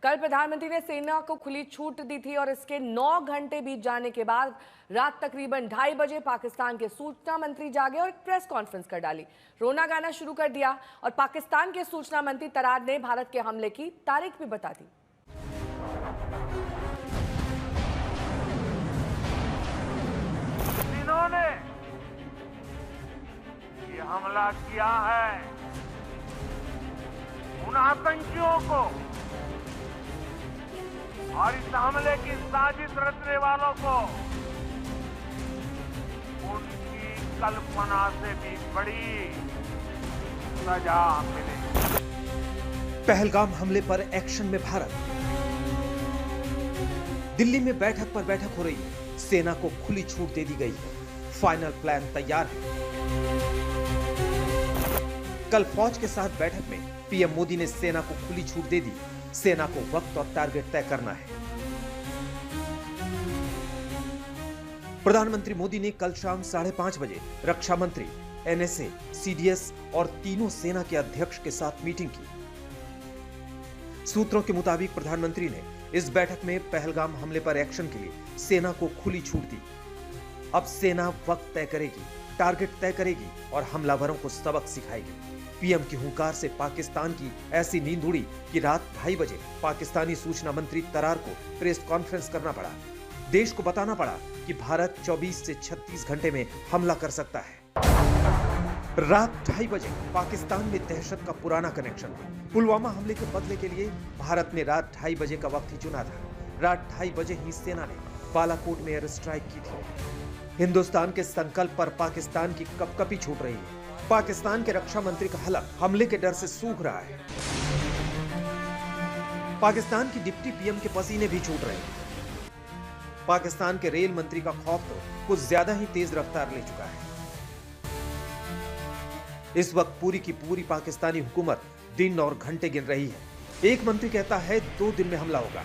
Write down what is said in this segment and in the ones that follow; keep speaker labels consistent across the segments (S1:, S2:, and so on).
S1: कल प्रधानमंत्री ने सेना को खुली छूट दी थी और इसके 9 घंटे बीत जाने के बाद रात तकरीबन 2:30 बजे पाकिस्तान के सूचना मंत्री जागे और एक प्रेस कॉन्फ्रेंस कर डाली। रोना गाना शुरू कर दिया और पाकिस्तान के सूचना मंत्री तरार ने भारत के हमले की तारीख भी बता दी।
S2: इन्होंने ये हमला किया है, उन आतंकियों को और इस हमले की साजिश रचने वालों को उनकी कल्पना से भी बड़ी सजा मिलेगी।
S3: पहलगाम हमले पर एक्शन में भारत। दिल्ली में बैठक पर बैठक हो रही है, सेना को खुली छूट दे दी गई है, फाइनल प्लान तैयार है। कल फौज के साथ बैठक में पीएम मोदी ने सेना को खुली छूट दे दी। सेना को वक्त और टारगेट तय करना है। प्रधानमंत्री मोदी ने कल शाम 5:30 बजे रक्षा मंत्री, एनएसए, सीडीएस और तीनों सेना के अध्यक्ष के साथ मीटिंग की। सूत्रों के मुताबिक प्रधानमंत्री ने इस बैठक में पहलगाम हमले पर एक्शन के लिए सेना को खुली छूट दी। अब सेना वक्त तय करेगी, टारगेट तय करेगी और हमलावरों को सबक सिखाएगी। पीएम की हुंकार से पाकिस्तान की ऐसी नींद उड़ी कि रात 2:30 बजे पाकिस्तानी सूचना मंत्री तरार को प्रेस कॉन्फ्रेंस करना पड़ा। देश को बताना पड़ा कि भारत 24 से 36 घंटे में हमला कर सकता है। रात 2:30 बजे पाकिस्तान में दहशत का पुराना कनेक्शन। पुलवामा हमले के बदले के लिए भारत ने रात 2:30 बजे का वक्त ही चुना था। रात 2:30 बजे ही सेना ने बालाकोट में एयर स्ट्राइक की थी। हिंदुस्तान के संकल्प पर पाकिस्तान की कपकपी छूट रही है। पाकिस्तान के रक्षा मंत्री का हलक हमले के डर से सूख रहा है। पाकिस्तान की डिप्टी पीएम के पसीने भी छूट रहे हैं। पाकिस्तान के रेल मंत्री का खौफ तो कुछ ज्यादा ही तेज रफ्तार ले चुका है। इस वक्त पूरी की पूरी पाकिस्तानी हुकूमत दिन और घंटे गिन रही है। एक मंत्री कहता है 2 दिन में हमला होगा,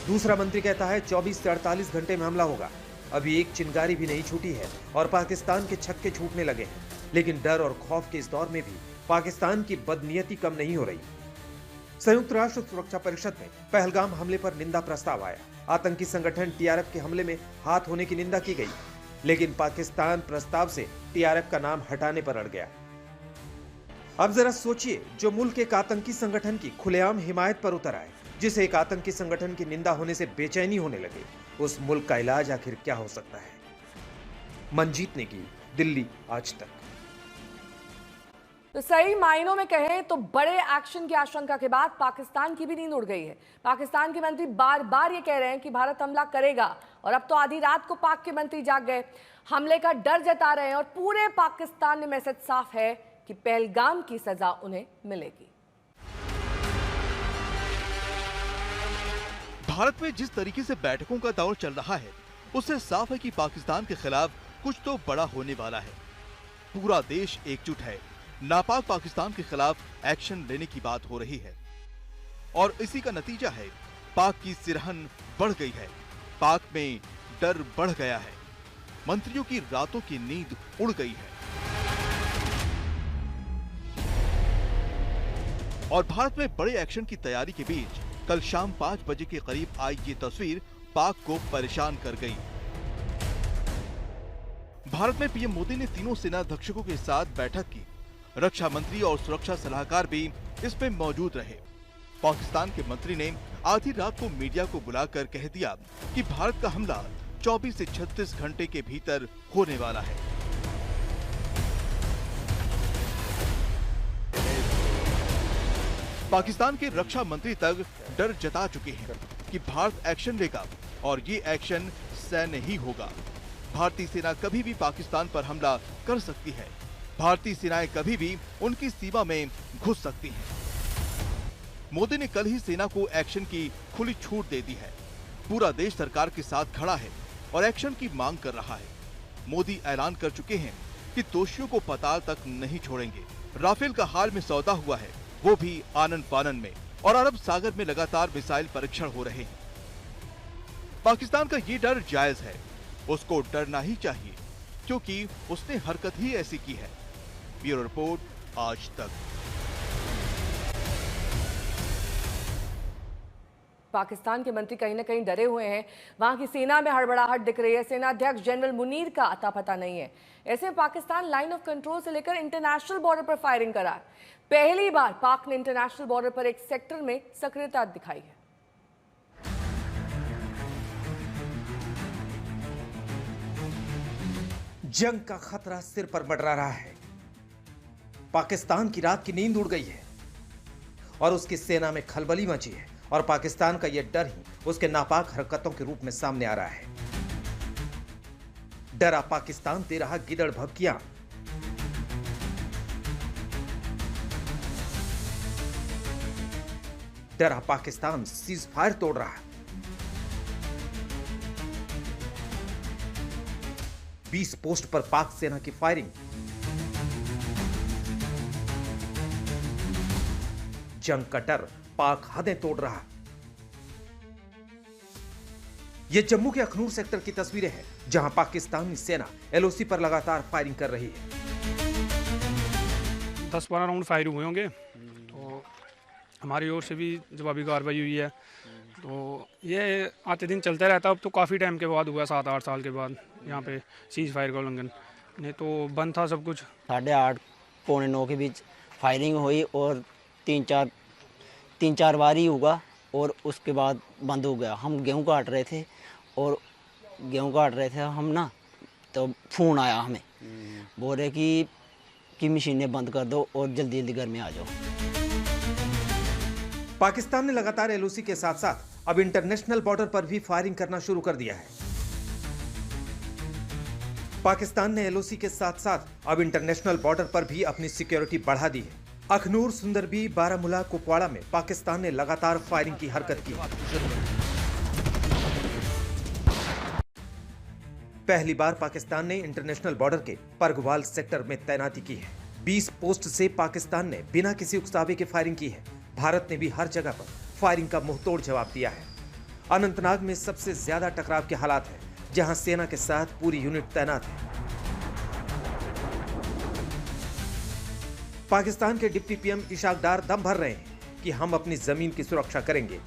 S3: दूसरा मंत्री कहता है 24 से 48 घंटे में हमला होगा। अभी एक चिंगारी भी नहीं छूटी है और पाकिस्तान के छक्के छूटने लगे हैं। लेकिन डर और खौफ के इस दौर में भी पाकिस्तान की बदनीयती कम नहीं हो रही। संयुक्त राष्ट्र सुरक्षा परिषद में पहलगाम हमले पर निंदा प्रस्ताव आया। आतंकी संगठन टीआरएफ के हमले में हाथ होने की निंदा की गई, लेकिन पाकिस्तान प्रस्ताव से टीआरएफ का नाम हटाने पर अड़ गया। अब जरा सोचिए, जो मुल्क एक आतंकी संगठन की खुलेआम हिमायत पर उतर आए, जिसे एक आतंकी संगठन की निंदा होने से बेचैनी होने लगे, उस मुल्क का इलाज आखिर क्या हो सकता है? मनजीत नेगी, दिल्ली आज तक।
S1: तो सही मायनों में कहें तो बड़े एक्शन की आशंका के बाद पाकिस्तान की भी नींद उड़ गई है। पाकिस्तान के मंत्री बार बार ये कह रहे हैं कि भारत हमला करेगा और अब तो आधी रात को पाक के मंत्री जाग गए, हमले का डर जता रहे हैं और पूरे पाकिस्तान में मैसेज साफ है कि पहलगाम की सजा उन्हें मिलेगी।
S4: भारत में जिस तरीके से बैठकों का दौर चल रहा है, उससे साफ है कि पाकिस्तान के खिलाफ कुछ तो बड़ा होने वाला है। पूरा देश एकजुट है। नापाक पाकिस्तान के खिलाफ एक्शन लेने की बात हो रही है और इसी का नतीजा है, पाक की सिरहन बढ़ गई है, पाक में डर बढ़ गया है, मंत्रियों की रातों की नींद उड़ गई है। और भारत में बड़े एक्शन की तैयारी के बीच कल शाम 5 बजे के करीब आई ये तस्वीर पाक को परेशान कर गई। भारत में पीएम मोदी ने तीनों सेनाध्यक्षों के साथ बैठक की। रक्षा मंत्री और सुरक्षा सलाहकार भी इसमें मौजूद रहे। पाकिस्तान के मंत्री ने आधी रात को मीडिया को बुलाकर कह दिया कि भारत का हमला 24 से 36 घंटे के भीतर होने वाला है। पाकिस्तान के रक्षा मंत्री तक डर जता चुके हैं कि भारत एक्शन लेगा और ये एक्शन सैन्य ही होगा। भारतीय सेना कभी भी पाकिस्तान पर हमला कर सकती है। भारतीय सेनाएं कभी भी उनकी सीमा में घुस सकती हैं। मोदी ने कल ही सेना को एक्शन की खुली छूट दे दी है। पूरा देश सरकार के साथ खड़ा है और एक्शन की मांग कर रहा है। मोदी ऐलान कर चुके हैं कि दोषियों को पाताल तक नहीं छोड़ेंगे। राफेल का हाल में सौदा हुआ है, वो भी आनन फानन में, और अरब सागर में लगातार मिसाइल परीक्षण हो रहे हैं। पाकिस्तान का ये डर जायज है, उसको डरना ही चाहिए क्योंकि उसने हरकत ही ऐसी की है। ब्यूरो रिपोर्ट, आज तक।
S1: पाकिस्तान के मंत्री कहीं ना कहीं डरे हुए हैं। वहां की सेना में हड़बड़ाहट दिख रही है। सेना अध्यक्ष जनरल मुनीर का अता पता नहीं है। ऐसे में पाकिस्तान लाइन ऑफ कंट्रोल से लेकर इंटरनेशनल बॉर्डर पर फायरिंग करा है। पहली बार पाक ने इंटरनेशनल बॉर्डर पर एक सेक्टर में सक्रियता दिखाई है।
S3: जंग का खतरा सिर पर मंडरा रहा है। पाकिस्तान की रात की नींद उड़ गई है और उसकी सेना में खलबली मची है और पाकिस्तान का यह डर ही उसके नापाक हरकतों के रूप में सामने आ रहा है। डरा पाकिस्तान दे रहा गिदड़ भभकियां। डरा पाकिस्तान सीज फायर तोड़ रहा है। 20 पोस्ट पर पाक सेना की फायरिंग। जंग का डर पाक हदें तोड़ रहा। यह जम्मू के अखनूर सेक्टर की तस्वीरें हैं, जहां पाकिस्तानी सेना एलओसी पर लगातार फायरिंग कर रही है।
S5: 10-12 राउंड फायर हुए होंगे, तो हमारी ओर से भी जवाबी कार्रवाई हुई है। तो ये आते दिन चलता रहता। अब तो काफ़ी टाइम के बाद हुआ, 7-8 साल के बाद यहाँ पे सीज फायर का उल्लंघन। नहीं तो बंद था सब कुछ।
S6: 8:30 पौने 9 के बीच फायरिंग हुई और 3-4 बार ही हुआ और उसके बाद बंद हो गया। हम गेहूं काट रहे थे हम ना, तो फ़ोन आया हमें, बोल रहे कि मशीनें बंद कर दो और जल्दी जल्दी घर में आ जाओ।
S3: पाकिस्तान ने लगातार एलओसी के साथ साथ अब इंटरनेशनल बॉर्डर पर भी फायरिंग करना शुरू कर दिया है। पाकिस्तान ने एलओसी के साथ साथ अब इंटरनेशनल बॉर्डर पर भी अपनी सिक्योरिटी बढ़ा दी है। अखनूर, सुंदरबी, बारामूला, कुपवाड़ा में पाकिस्तान ने लगातार फायरिंग की हरकत की। पहली बार पाकिस्तान ने इंटरनेशनल बॉर्डर के परगवाल सेक्टर में तैनाती की है। 20 पोस्ट से पाकिस्तान ने बिना किसी उकसावे के फायरिंग की है। भारत ने भी हर जगह पर फायरिंग का मुंहतोड़ जवाब दिया है। अनंतनाग में सबसे ज्यादा टकराव के हालात हैं, जहां सेना के साथ पूरी यूनिट तैनात है। पाकिस्तान के डिप्टी पीएम इशाक डार दम भर रहे हैं कि हम अपनी जमीन की सुरक्षा करेंगे।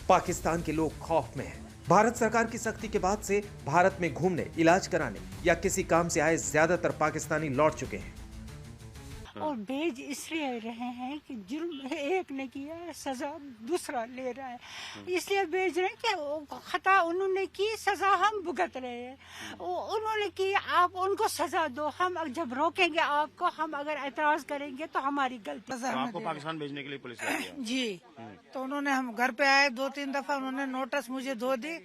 S3: पाकिस्तान के लोग खौफ में हैं। भारत सरकार की सख्ती के बाद से भारत में घूमने, इलाज कराने या किसी काम से आए ज्यादातर पाकिस्तानी लौट चुके हैं।
S7: और भेज इसलिए रहे हैं कि जुल्म एक ने किया है, सजा दूसरा ले रहा है, इसलिए भेज रहे हैं कि खता उन्होंने की, सजा हम भुगत रहे हैं। उन्होंने की, आप उनको सजा दो। हम जब रोकेंगे आपको, हम अगर एतराज करेंगे तो हमारी गलती।
S8: तो आपको पाकिस्तान भेजने के लिए पुलिस ने किया?
S7: जी, तो उन्होंने, हम घर पे आए 2-3 दफा, उन्होंने नोटिस मुझे दो दी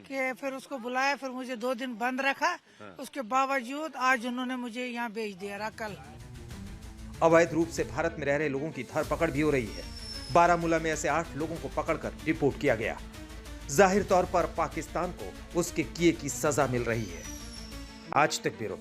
S7: कि फिर उसको बुलाया, फिर मुझे 2 दिन बंद रखा। उसके बावजूद आज उन्होंने मुझे यहाँ भेज दिया कल।
S3: अवैध रूप से भारत में रह रहे लोगों की धरपकड़ भी हो रही है। बारामूला में ऐसे 8 लोगों को पकड़कर रिपोर्ट किया गया। जाहिर तौर पर पाकिस्तान को उसके किए की सजा मिल रही है। आज तक ब्यूरो।